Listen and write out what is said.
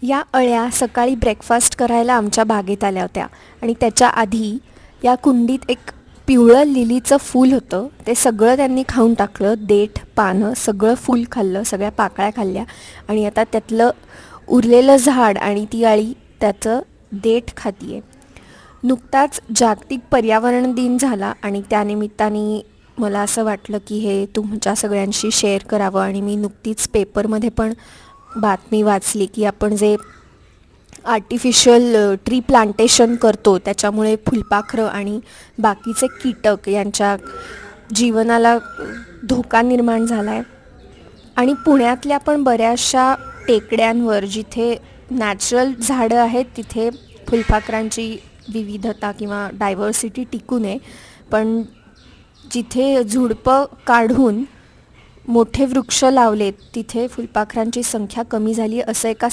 या अळ्या सकाळी ब्रेकफास्ट करायला आमच्या बागेत आल्या होत्या आणि त्याच्या आधी या कुंडीत एक पिवळं लिलीचं फूल होतं. ते सगळं त्यांनी खाऊन टाकलं. देठ, पानं सगळं फूल खाल्लं, सगळ्या पाकळ्या खाल्ल्या आणि आता त्यातलं उरलेलं झाड आणि ती अळी त्याचं देठ खातीये. नुकताच जागतिक पर्यावरण दिन झाला आणि त्यानिमित्ताने मला असं वाटलं की हे तुमच्या सगळ्यांशी शेअर करावं. आणि मी नुकतीच पेपरमध्ये पण बातमी वाचली की आपण जे आर्टिफिशियल ट्री प्लांटेशन करतो त्याच्यामुळे फुलपाखरं आणि बाकीचे कीटक यांच्या जीवनाला धोका निर्माण झाला आहे. आणि पुण्यातल्या पण बऱ्याचशा टेकड्यांवर जिथे नॅचरल झाडं आहेत तिथे फुलपाखरांची विविधता किंवा डायव्हर्सिटी टिकू नये, पण जिथे झुडपं काढून मोठे वृक्ष लावलेत तिथे फुलपाखरांची संख्या कमी झाली असं एका